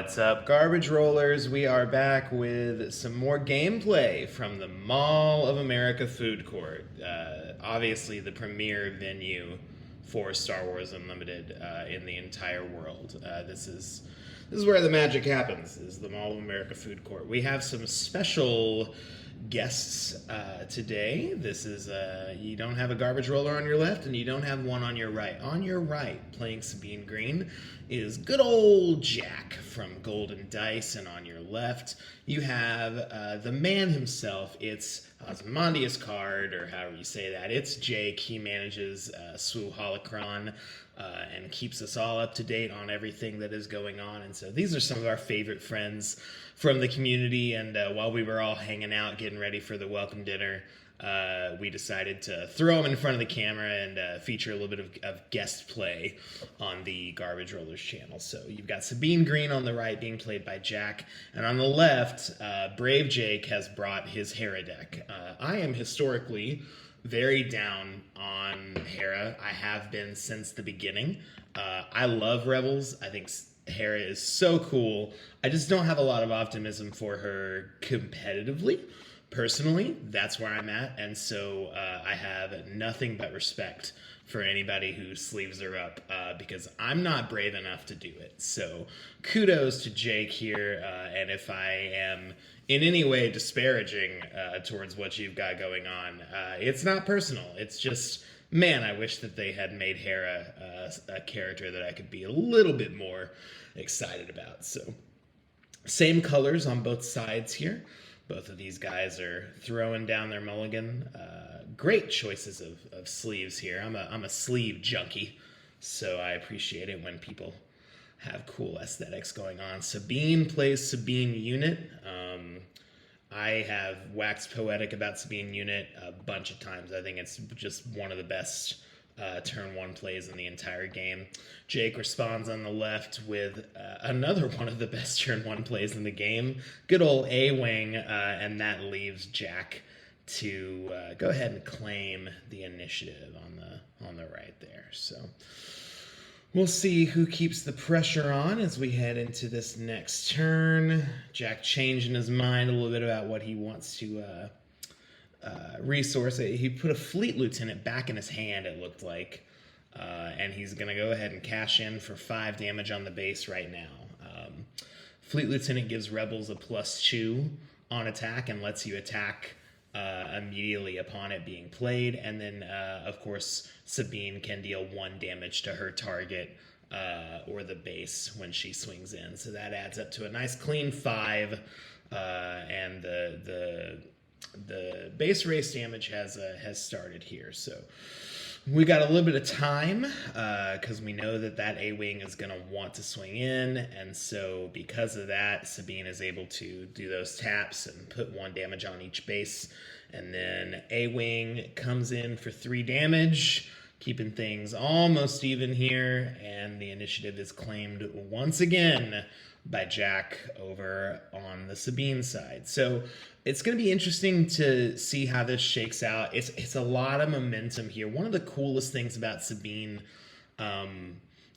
What's up, garbage rollers? We are back with some more gameplay from the Mall of America food court. Obviously, the premier venue for Star Wars Unlimited in the entire world. This is where the magic happens. Is the Mall of America food court. We have some special guests today. This is you don't have a garbage roller on your left, and you don't have one on your right. On your right, playing Sabine Green, is good old Jack from Golden Dice, and on your left, you have the man himself. It's Osmondius Card, or however you say that. It's Jake. He manages SWUHolocron and keeps us all up to date on everything that is going on. And so these are some of our favorite friends from the community. And while we were all hanging out, getting ready for the welcome dinner, we decided to throw them in front of the camera and feature a little bit of guest play on the Garbage Rollers channel. So you've got Sabine Green on the right being played by Jack, and on the left, Brave Jake has brought his Hera deck. I am historically very down on Hera. I have been since the beginning. I love Rebels. I think Hera is so cool. I just don't have a lot of optimism for her competitively. Personally, that's where I'm at, and so I have nothing but respect for anybody who sleeves her up, because I'm not brave enough to do it. So kudos to Jake here, and if I am in any way disparaging towards what you've got going on, it's not personal. It's just, man, I wish that they had made Hera a character that I could be a little bit more excited about. So same colors on both sides here. Both of these guys are throwing down their mulligan. Great choices of sleeves here. I'm a sleeve junkie, so I appreciate it when people have cool aesthetics going on. Sabine plays Sabine Unit. I have waxed poetic about Sabine Unit a bunch of times. I think it's just one of the best turn one plays in the entire game. Jake responds on the left with another one of the best turn one plays in the game. Good old A-Wing, and that leaves Jack to go ahead and claim the initiative on the right there. So we'll see who keeps the pressure on as we head into this next turn. Jack changing his mind a little bit about what he wants to resource. He put a fleet lieutenant back in his hand, it looked like, and he's going to go ahead and cash in for 5 damage on the base right now. Fleet lieutenant gives rebels a +2 on attack and lets you attack immediately upon it being played, and then of course Sabine can deal 1 damage to her target or the base when she swings in, so that adds up to a nice clean 5, and the base race damage has started here. So we got a little bit of time because we know that A-Wing is going to want to swing in, and so because of that, Sabine is able to do those taps and put 1 damage on each base, and then A-Wing comes in for 3 damage, keeping things almost even here, and the initiative is claimed once again by Jack over on the Sabine side. So it's going to be interesting to see how this shakes out. It's a lot of momentum here. One of the coolest things about Sabine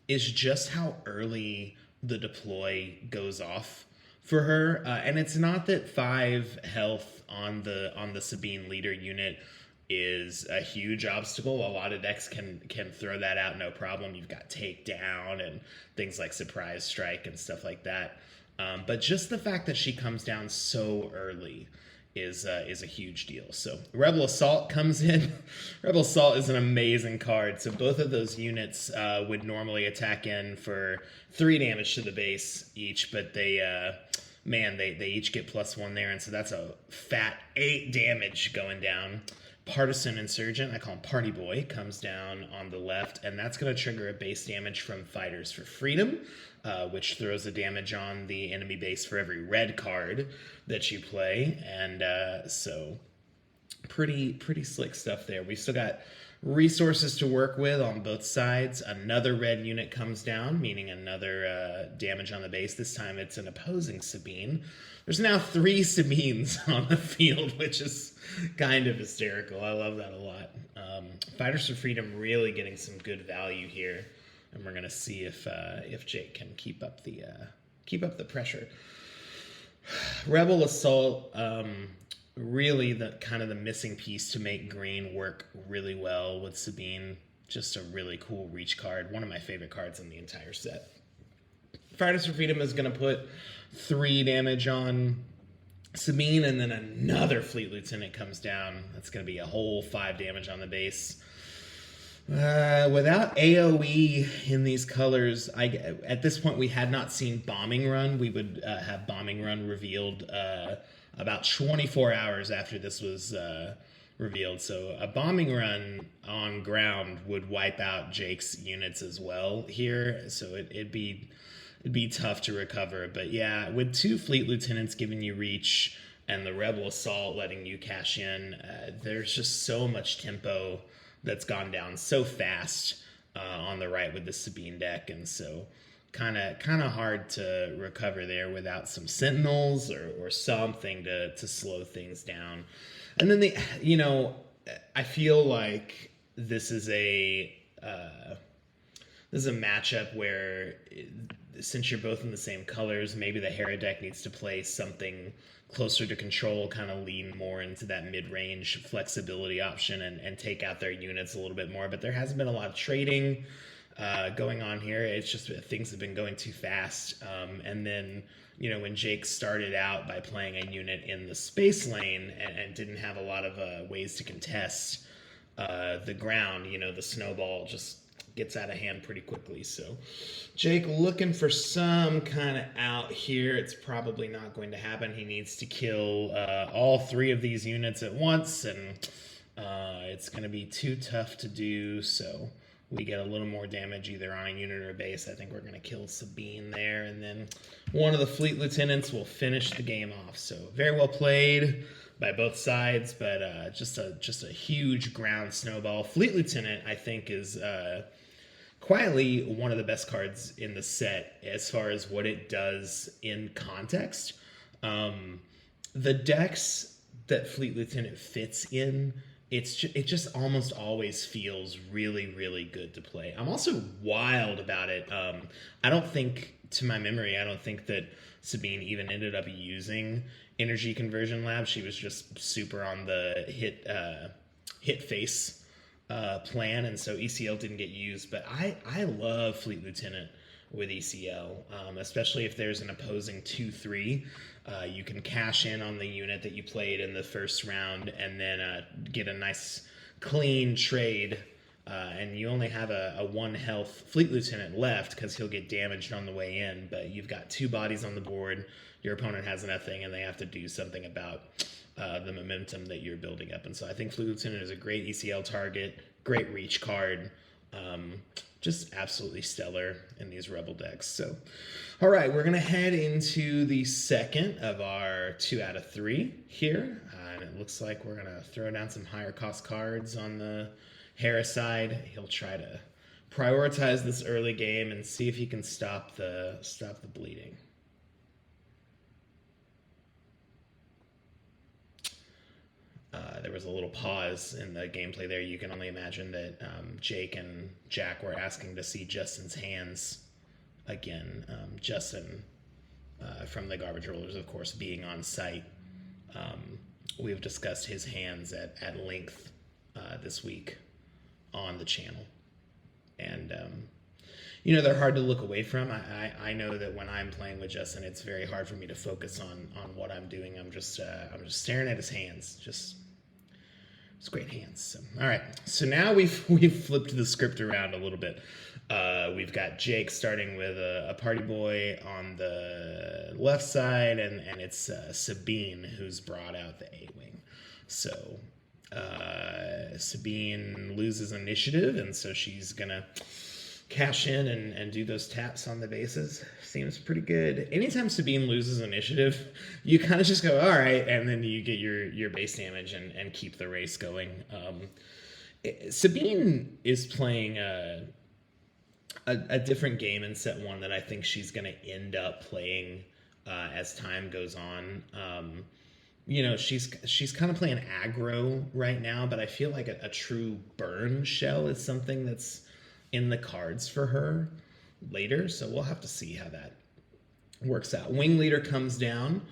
is just how early the deploy goes off for her. And it's not that 5 health on the Sabine leader unit is a huge obstacle. A lot of decks can throw that out no problem. You've got takedown and things like surprise strike and stuff like that. But just the fact that she comes down so early is a huge deal. So Rebel Assault comes in. Rebel Assault is an amazing card. So both of those units would normally attack in for 3 damage to the base each, but they each get +1 there, and so that's a fat 8 damage going down. Partisan Insurgent, I call him Party Boy, comes down on the left, and that's going to trigger a base damage from Fighters for Freedom, which throws a damage on the enemy base for every red card that you play, and so pretty slick stuff there. We still got resources to work with on both sides. Another red unit comes down, meaning another damage on the base. This time it's an opposing Sabine. There's now 3 Sabines on the field, which is kind of hysterical. I love that a lot. Fighters for Freedom really getting some good value here, and we're going to see if Jake can keep up the keep up the pressure. Rebel Assault, really the kind of the missing piece to make green work really well with Sabine. Just a really cool reach card. One of my favorite cards in the entire set. Fighters for Freedom is going to put 3 damage on Sabine, and then another Fleet Lieutenant comes down. That's going to be a whole 5 damage on the base. Without AoE in these colors, at this point we had not seen Bombing Run. We would have Bombing Run revealed about 24 hours after this was revealed. So a Bombing Run on ground would wipe out Jake's units as well here. So it'd be tough to recover. But yeah, with 2 Fleet Lieutenants giving you reach and the Rebel Assault letting you cash in, there's just so much tempo that's gone down so fast on the right with the Sabine deck, and so kind of hard to recover there without some Sentinels or something to slow things down. And then I feel like this is a matchup where, since you're both in the same colors, maybe the Hera deck needs to play something closer to control, kind of lean more into that mid-range flexibility option and take out their units a little bit more. But there hasn't been a lot of trading going on here. It's just things have been going too fast. And then, when Jake started out by playing a unit in the space lane and didn't have a lot of ways to contest the ground, the snowball just gets out of hand pretty quickly. So Jake looking for some kind of out here. It's probably not going to happen. He needs to kill all 3 of these units at once, and it's going to be too tough to do. So we get a little more damage either on a unit or a base. I think we're going to kill Sabine there, and then one of the Fleet Lieutenants will finish the game off. So very well played by both sides, but just a huge ground snowball. Fleet Lieutenant, I think, is quietly one of the best cards in the set as far as what it does in context. The decks that Fleet Lieutenant fits in, it just almost always feels really, really good to play. I'm also wild about it. I don't think, to my memory, that Sabine even ended up using Energy Conversion Lab. She was just super on the hit face plan, and so ECL didn't get used. But I love Fleet Lieutenant with ECL, especially if there's an opposing 2-3. You can cash in on the unit that you played in the first round and then get a nice clean trade, and you only have a 1 health Fleet Lieutenant left because he'll get damaged on the way in, but you've got 2 bodies on the board. Your opponent has nothing, and they have to do something about the momentum that you're building up. And so I think Fleet Lieutenant is a great ECL target, great reach card, just absolutely stellar in these Rebel decks. So, all right, we're going to head into the second of our 2 out of 3 here. And it looks like we're going to throw down some higher cost cards on the Hera side. He'll try to prioritize this early game and see if he can stop the bleeding. There was a little pause in the gameplay there. You can only imagine that Jake and Jack were asking to see Justin's hands again. Justin, from the Garbage Rollers, of course, being on site. We've discussed his hands at length this week on the channel. And, they're hard to look away from. I know that when I'm playing with Justin, it's very hard for me to focus on what I'm doing. I'm just staring at his hands. It's great hands. So, all right. So now we've flipped the script around a little bit. We've got Jake starting with a party boy on the left side, and it's Sabine who's brought out the A-Wing. So Sabine loses initiative, and so she's going to cash in and do those taps on the bases. Seems pretty good. Anytime Sabine loses initiative, you kind of just go, all right, and then you get your base damage and keep the race going. Sabine is playing a different game in set 1 that I think she's going to end up playing as time goes on. She's kind of playing aggro right now, but I feel like a true burn shell is something that's in the cards for her later, so we'll have to see how that Works out. Wing leader comes down.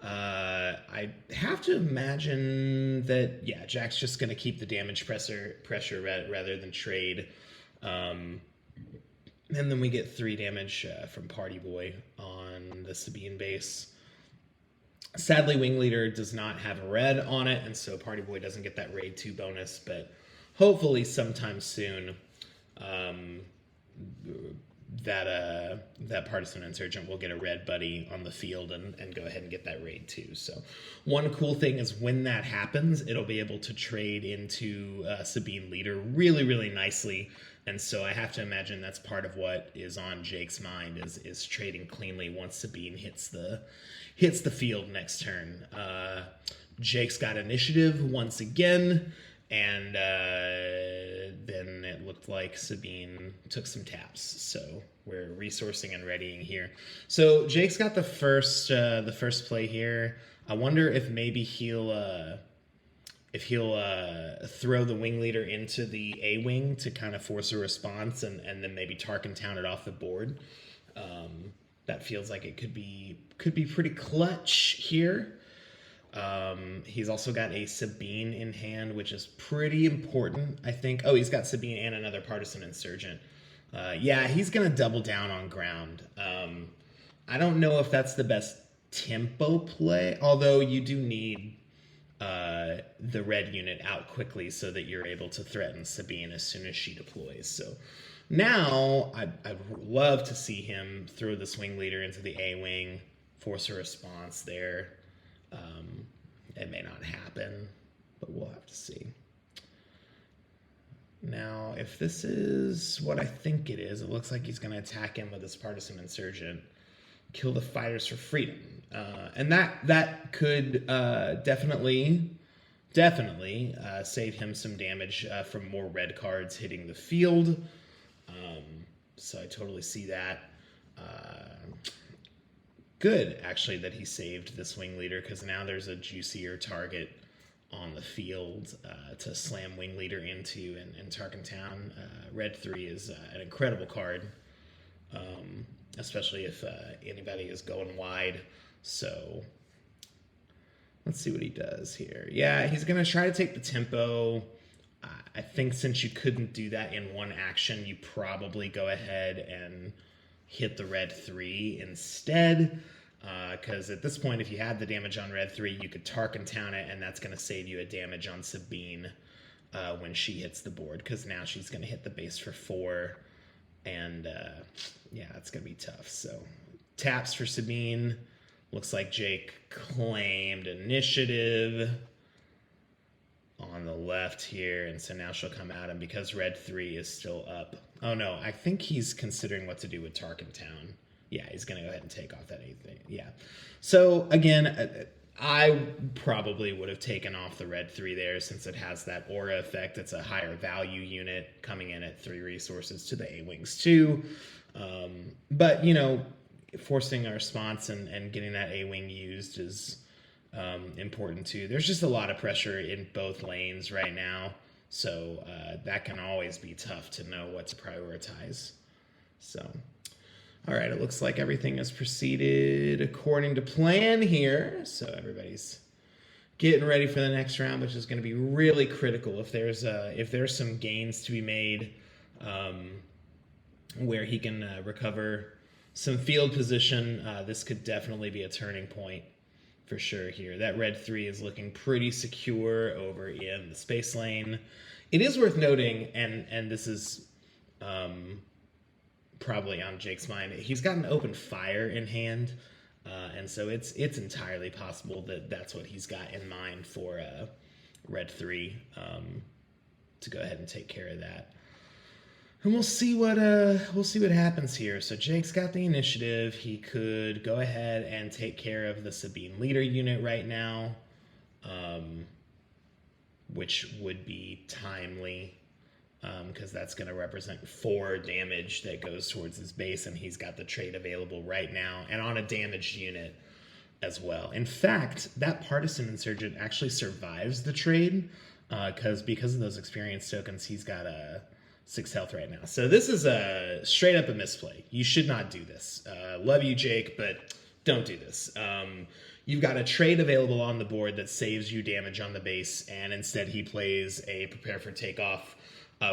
I have to imagine that, yeah, Jack's just going to keep the damage pressure rather than trade. And then we get 3 damage from Party Boy on the Sabine base. Sadly, Wing Leader does not have a red on it, and so Party Boy doesn't get that raid 2 bonus, but hopefully sometime soon that Partisan Insurgent will get a red buddy on the field and go ahead and get that raid 2. So one cool thing is when that happens, it'll be able to trade into Sabine Leader really, really nicely. And so I have to imagine that's part of what is on Jake's mind is trading cleanly once Sabine hits the field next turn. Jake's got initiative once again, and then it looked like Sabine took some taps. So we're resourcing and readying here. So Jake's got the first play here. I wonder if maybe he'll throw the wing leader into the A wing to kind of force a response, and then maybe Tarkin Town it off the board. That feels like it could be pretty clutch here. He's also got a Sabine in hand, which is pretty important, I think. Oh, he's got Sabine and another Partisan Insurgent. Yeah, he's going to double down on ground. I don't know if that's the best tempo play, although you do need the red unit out quickly so that you're able to threaten Sabine as soon as she deploys. So now I'd love to see him throw the swing leader into the A wing, force a response there. It may not happen, but we'll have to see. Now, if this is what I think it is, it looks like he's going to attack him with his Partisan Insurgent, kill the Fighters for Freedom. And that could definitely save him some damage from more red cards hitting the field. So I totally see that. Good, actually, that he saved this wing leader, because now there's a juicier target on the field to slam wing leader into in Tarkin Town. Red 3 is an incredible card, especially if anybody is going wide. So let's see what he does here. Yeah, he's going to try to take the tempo. I think since you couldn't do that in one action, you probably go ahead and hit the red 3 instead. Because at this point, if you had the damage on red 3, you could Tarkin Town it, and that's going to save you a damage on Sabine when she hits the board, because now she's going to hit the base for 4, and yeah, it's going to be tough. So taps for Sabine. Looks like Jake claimed initiative on the left here, and so now she'll come out, and because red 3 is still up. Oh no, I think he's considering what to do with Tarkin Town. Yeah, he's going to go ahead and take off that 8th. Yeah. So, again, I probably would have taken off the red 3 there since it has that aura effect. It's a higher value unit coming in at 3 resources to the A-Wings too. But, you know, forcing a response and getting that A-Wing used is important too. There's just a lot of pressure in both lanes right now. So that can always be tough to know what to prioritize. So... all right, it looks like everything has proceeded according to plan here. So everybody's getting ready for the next round, which is going to be really critical. If there's some gains to be made where he can recover some field position, this could definitely be a turning point for sure here. That red 3 is looking pretty secure over in the space lane. It is worth noting, and this is... probably on Jake's mind, he's got an open fire in hand, and so it's entirely possible that that's what he's got in mind for red 3 to go ahead and take care of that. And we'll see what happens here. So Jake's got the initiative. He could go ahead and take care of the Sabine leader unit right now, which would be timely. Because that's going to represent 4 damage that goes towards his base, and he's got the trade available right now, and on a damaged unit as well. In fact, that Partisan Insurgent actually survives the trade, because of those experience tokens, he's got 6 health right now. So this is a straight up a misplay. You should not do this. Love you, Jake, but don't do this. You've got a trait available on the board that saves you damage on the base, and instead he plays a prepare for takeoff,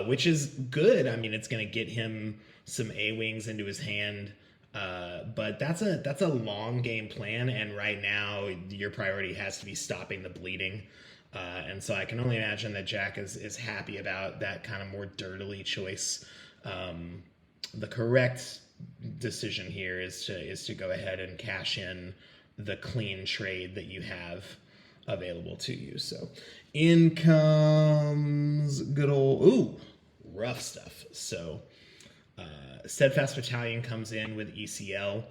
which is good. I mean, it's going to get him some A-wings into his hand, but that's a long game plan, and right now your priority has to be stopping the bleeding. And so I can only imagine that Jack is happy about that kind of more dirtily choice. The correct decision here is to go ahead and cash in the clean trade that you have available to you. So in comes good old, rough stuff. So Steadfast Battalion comes in with ECL.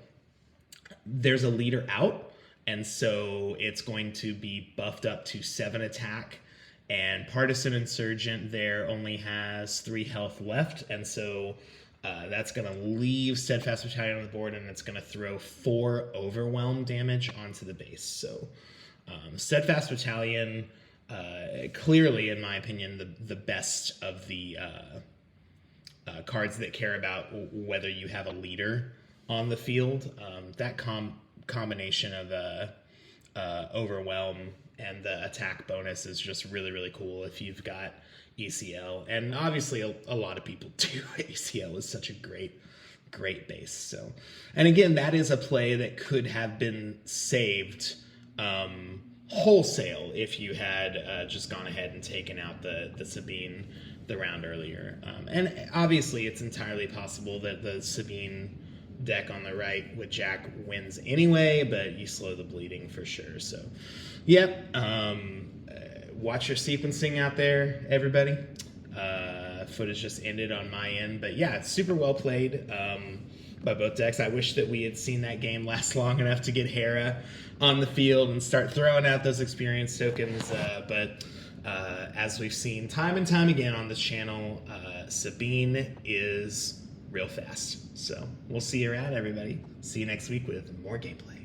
There's a leader out, and so it's going to be buffed up to 7 attack, and Partisan Insurgent there only has 3 health left, and so that's going to leave Steadfast Battalion on the board, and it's going to throw 4 overwhelm damage onto the base. So Steadfast Battalion, clearly, in my opinion, the best of the cards that care about whether you have a leader on the field. That combination of overwhelm and the attack bonus is just really, really cool if you've got ECL, and obviously a lot of people do. ECL is such a great base. So, and again, that is a play that could have been saved wholesale if you had just gone ahead and taken out the Sabine the round earlier. And obviously it's entirely possible that the Sabine deck on the right with Jack wins anyway, but you slow the bleeding for sure. So, yep. Watch your sequencing out there, everybody. Footage just ended on my end, but yeah, it's super well played by both decks. I wish that we had seen that game last long enough to get Hera on the field and start throwing out those experience tokens, but as we've seen time and time again on this channel, Sabine is real fast. So we'll see you around, everybody. See you next week with more gameplay.